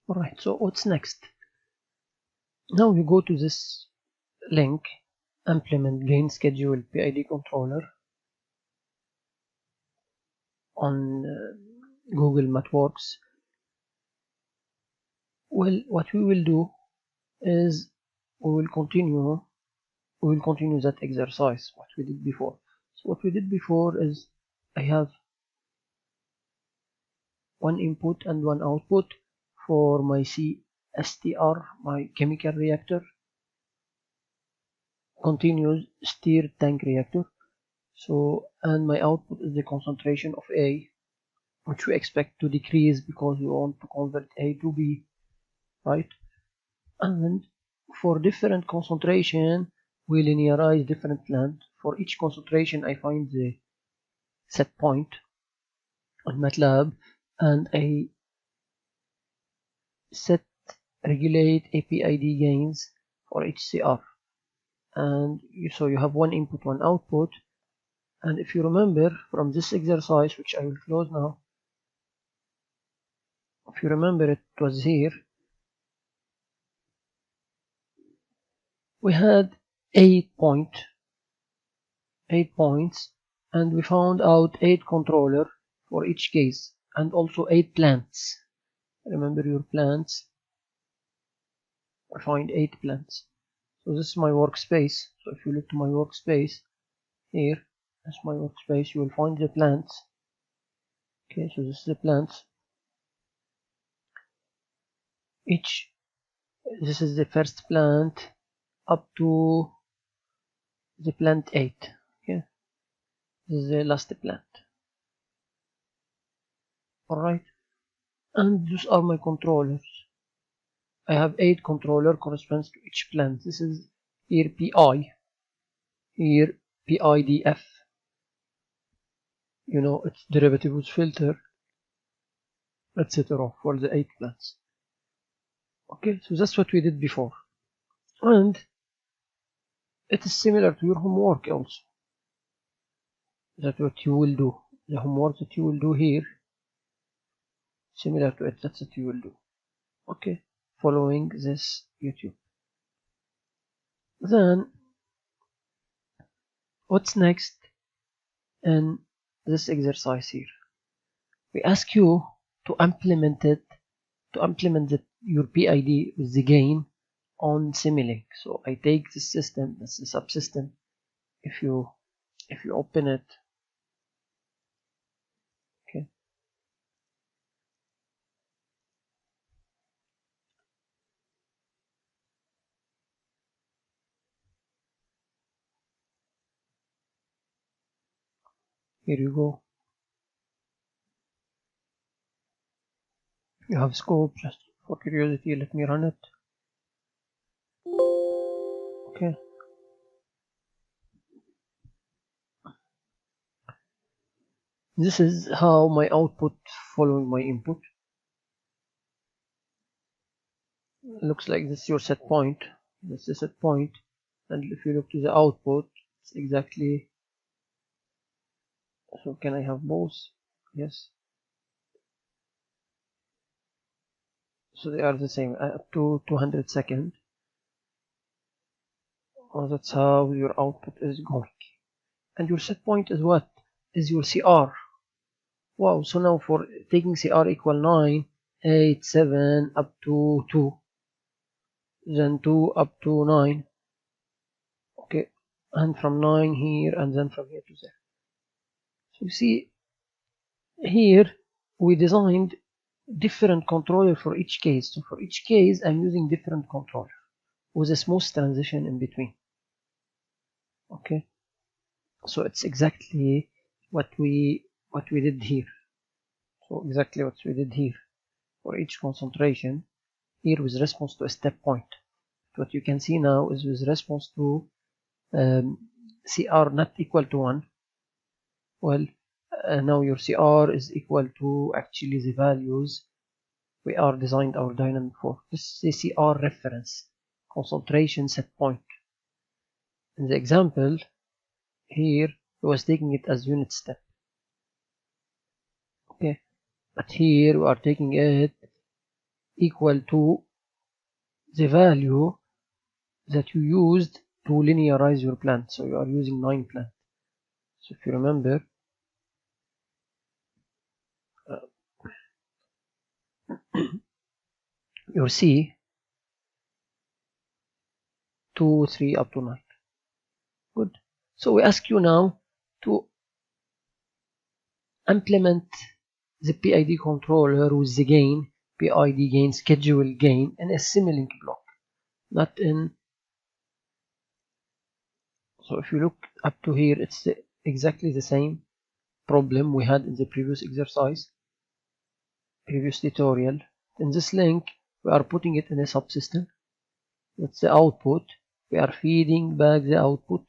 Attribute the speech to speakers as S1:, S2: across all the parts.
S1: Alright, so what's next? Now we go to this link, implement gain schedule PID controller on Google MathWorks. Well, what we will do is we will continue that exercise what we did before. So what we did before is I have one input and one output for my CSTR, my chemical reactor, continuous stirred tank reactor. So, and my output is the concentration of A, which we expect to decrease because we want to convert A to B, right? And for different concentration, we linearize different plant. For each concentration, I find the set point on MATLAB, and I set regulate PID gains for each CR. And so you have one input, one output. And if you remember from this exercise, which I will close now, if you remember, it was here. We had 8 points, and we found out 8 controller for each case, and also 8 plants. Remember your plants. I find 8 plants. So this is my workspace. So if you look to my workspace here, that's my workspace. You will find the plants. Okay, so this is the plants. This is the first plant up to the plant 8. Okay, this is the last plant. Alright, and these are my controllers. I have 8 controller corresponds to each plant. This is here PI, here PIDF. You know, its derivative with filter, etc. for the 8 plants. Okay, so that's what we did before. And it is similar to your homework also. That's what you will do. The homework that you will do here, similar to it, that's what you will do. Okay, following this YouTube. Then, what's next in this exercise here? We ask you to implement your PID with the gain on Simulink. So I take this system, that's the subsystem. If you open it, okay. Here you go. You have scope. Just for curiosity, let me run it. Okay. This is how my output following my input. Looks like this is your set point. That's the set point. And if you look to the output, it's exactly. So can I have both? Yes. So they are the same, up to 200 seconds. Oh, that's how your output is going. And your set point is what? Is your CR. Wow, so now for taking CR equal 9, 8, 7, up to 2. Then 2 up to 9. Okay, and from 9 here, and then from here to there. So you see, here we designed different controller for each case. So for each case, I'm using different controller with a smooth transition in between. Okay, so it's exactly what we did here. So exactly what we did here for each concentration. Here with response to a step point. What you can see now is with response to CR not equal to 1. Well, now your CR is equal to actually the values we are designed our dynamic for. This is the CR reference, concentration set point. In the example here, we was taking it as unit step. Okay, but here we are taking it equal to the value that you used to linearize your plant. So you are using 9 plants. So if you remember, your C 2, 3 up to 9. Good. So we ask you now to implement the PID controller with the gain, PID gain, schedule gain in a Simulink block, not in. So if you look up to here, it's exactly the same problem we had in the previous exercise, previous tutorial. In this link, we are putting it in a subsystem. That's the output. We are feeding back the output,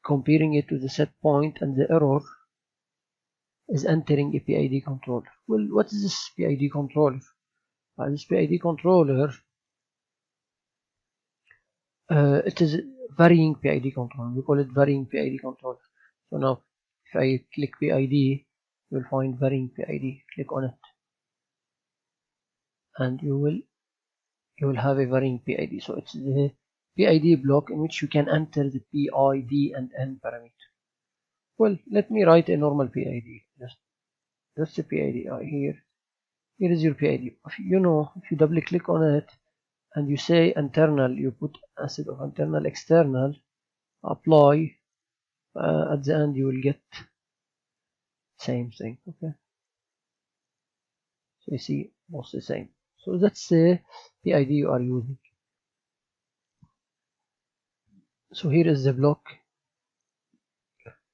S1: comparing it to the set point, and the error is entering a PID controller. Well, what is this PID controller? This PID controller, it is varying PID controller. We call it varying PID controller. So now, if I click PID, you will find varying PID. Click on it, and you will have a varying PID. So it's the PID block in which you can enter the PID and N parameter. Well, let me write a normal PID. Just the PID here. Here is your PID. If you double click on it and you say internal, you put instead of internal external, apply. At the end you will get same thing. Okay. So you see both the same. So that's the PID you are using. So here is the block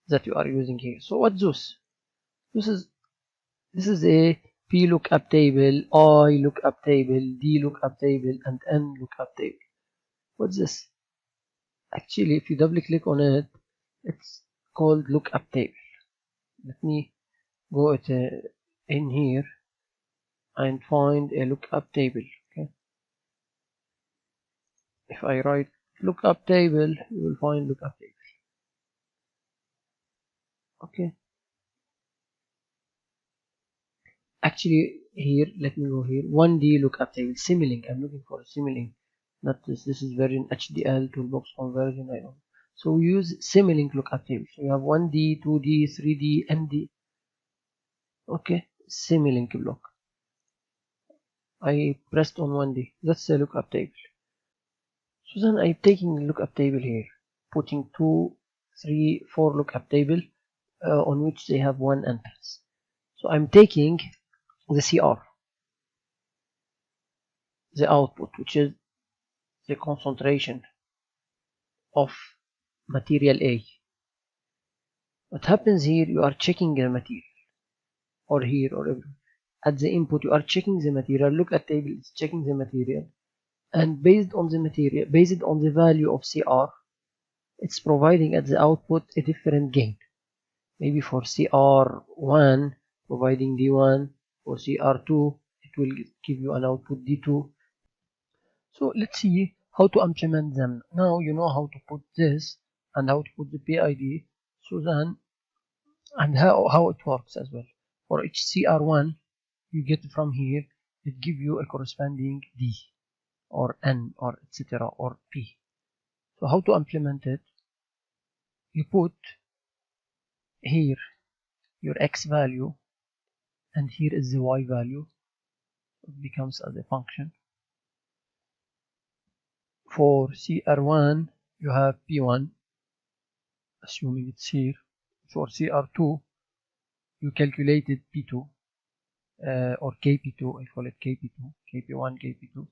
S1: that you are using here. So what's this? This is a P lookup table, I lookup table, D lookup table, and N lookup table. What's this? Actually, if you double click on it, it's called lookup table. Let me go in here and find a lookup table. Okay. If I write lookup table, you will find lookup table. Okay. Actually, here, let me go here. 1D lookup table, Simulink. I'm looking for a Simulink, not this. This is version HDL toolbox conversion. I know. So we use Simulink lookup table. So you have 1D, 2D, 3D, MD. Okay, Simulink block. I pressed on 1D. That's the lookup table. So then I'm taking a lookup table here, putting 2, 3, 4 lookup table on which they have one entrance. So I'm taking the CR, the output, which is the concentration of material A. What happens here, you are checking the material, or here or everywhere. At the input, you are checking the material. Look at table, it's checking the material, and based on the material, based on the value of CR, it's providing at the output a different gain. Maybe for CR1 providing D1, for CR2 it will give you an output D2. So let's see how to implement them. Now you know how to put this and how to put the PID. So then, and how it works as well. For each CR1 you get from here, it gives you a corresponding D or N or etc. or P. So how to implement it? You put here your X value and here is the Y value. It becomes as a function. For CR1 you have P1, assuming it's here. For CR2 you calculated P2 or KP2, I call it KP2, KP1, KP2,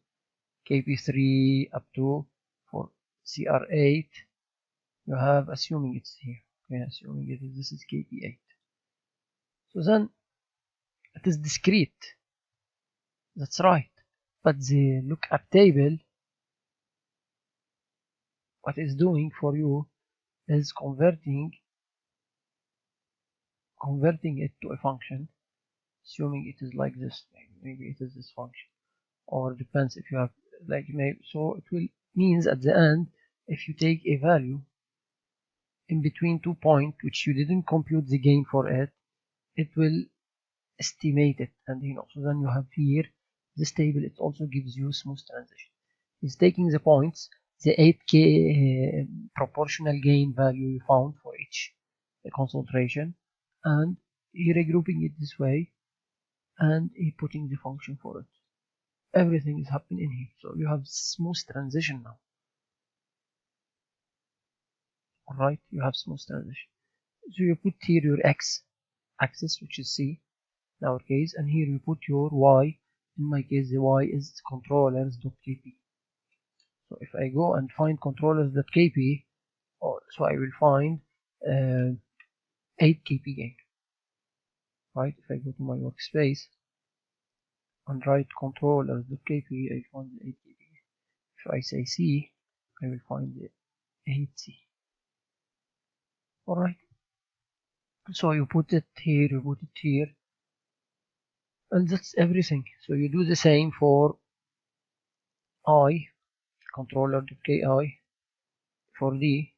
S1: KP3 up to. For CR8 you have, assuming it's here, okay, assuming this is KP8. So then it is discrete, that's right, but the lookup table, what it's doing for you is converting it to a function, assuming it is like this. Maybe it is this function, or depends if you have like maybe. So it will means at the end, if you take a value in between 2 points which you didn't compute the gain for it, it will estimate it, and so then you have here this table, it also gives you smooth transition. It's taking the points, the 8k proportional gain value you found for each concentration, and regrouping it this way, and putting the function for it. Everything is happening in here, so you have smooth transition now. Alright, you have smooth transition. So you put here your x axis, which is c in our case, and here you put your y. In my case, the y is controllers.kp. So if I go and find controllers.kp, so I will find 8 kp gain. Right, if I go to my workspace and write controllers.kp, I find the 8 kp gain. If I say c, I will find the 8c. Alright, so you put it here, you put it here, and that's everything. So you do the same for I, controller.ki, for d,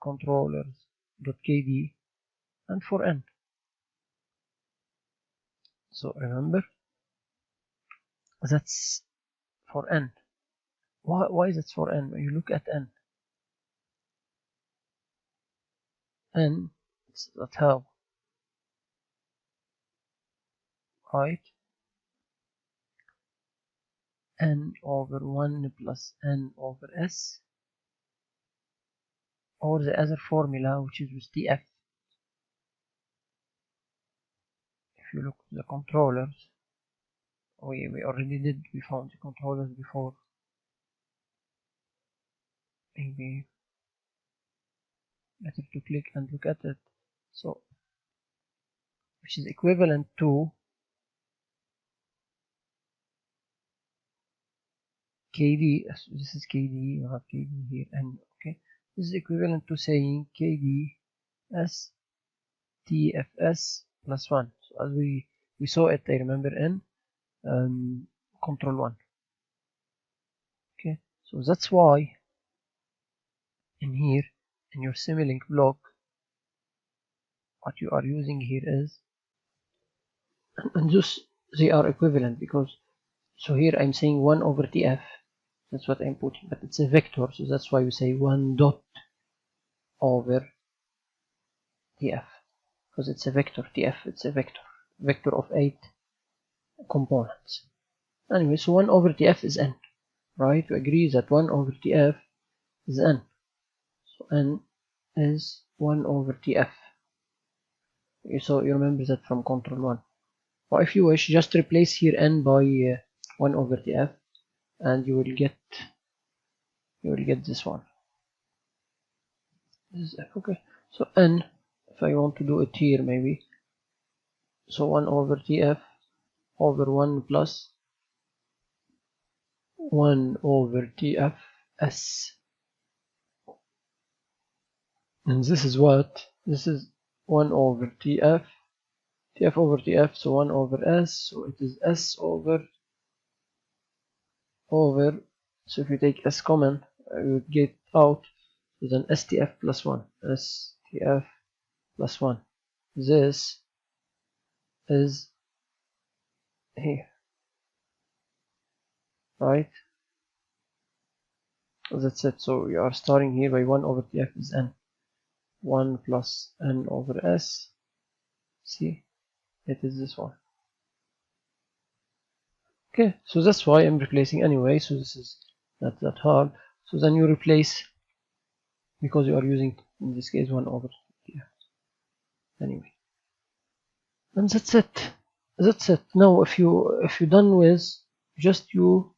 S1: controllers.kd, and for n. So remember, that's for n. Why is it for n? When you look at n, it's that how, right? N over 1 plus n over s, or the other formula, which is with tf. If you look at the controllers, we already did, we found the controllers before. Maybe better to click and look at it. So, which is equivalent to KD. This is KD, you have KD here, and okay, this is equivalent to saying KD S TFS plus 1. So as we saw it, I remember in control 1. Okay, so that's why in here, in your Simulink block, what you are using here is, and those, they are equivalent, because, so here I'm saying 1 over TF, that's what I'm putting, but it's a vector, so that's why we say 1 dot over TF, because it's a vector. TF, it's a vector of 8 components. Anyway, so 1 over TF is n, right? We agree that 1 over TF is n, so n is 1 over TF. So you remember that from control 1. Or if you wish, just replace here n by 1 over TF, and you will get this one. This is f. Okay, so n, if I want to do it here, maybe, so 1 over TF over 1 plus 1 over TF S, and this is what? This is 1 over TF over TF, so 1 over S, so it is S over, so if you take S common, you would get out, so then STF plus 1, STF plus 1. This is here, right? That's it. So you are starting here by 1 over TF is n, 1 plus n over S. See, it is this one. Okay, so that's why I'm replacing anyway, so this is not that hard. So then you replace, because you are using, in this case, 1 over TF. Anyway, and that's it. That's it. Now, if you're done with, just you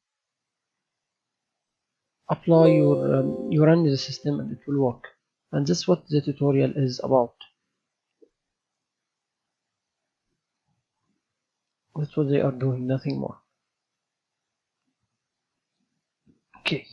S1: apply you run the system and it will work. And that's what the tutorial is about. That's what they are doing, nothing more. Okay.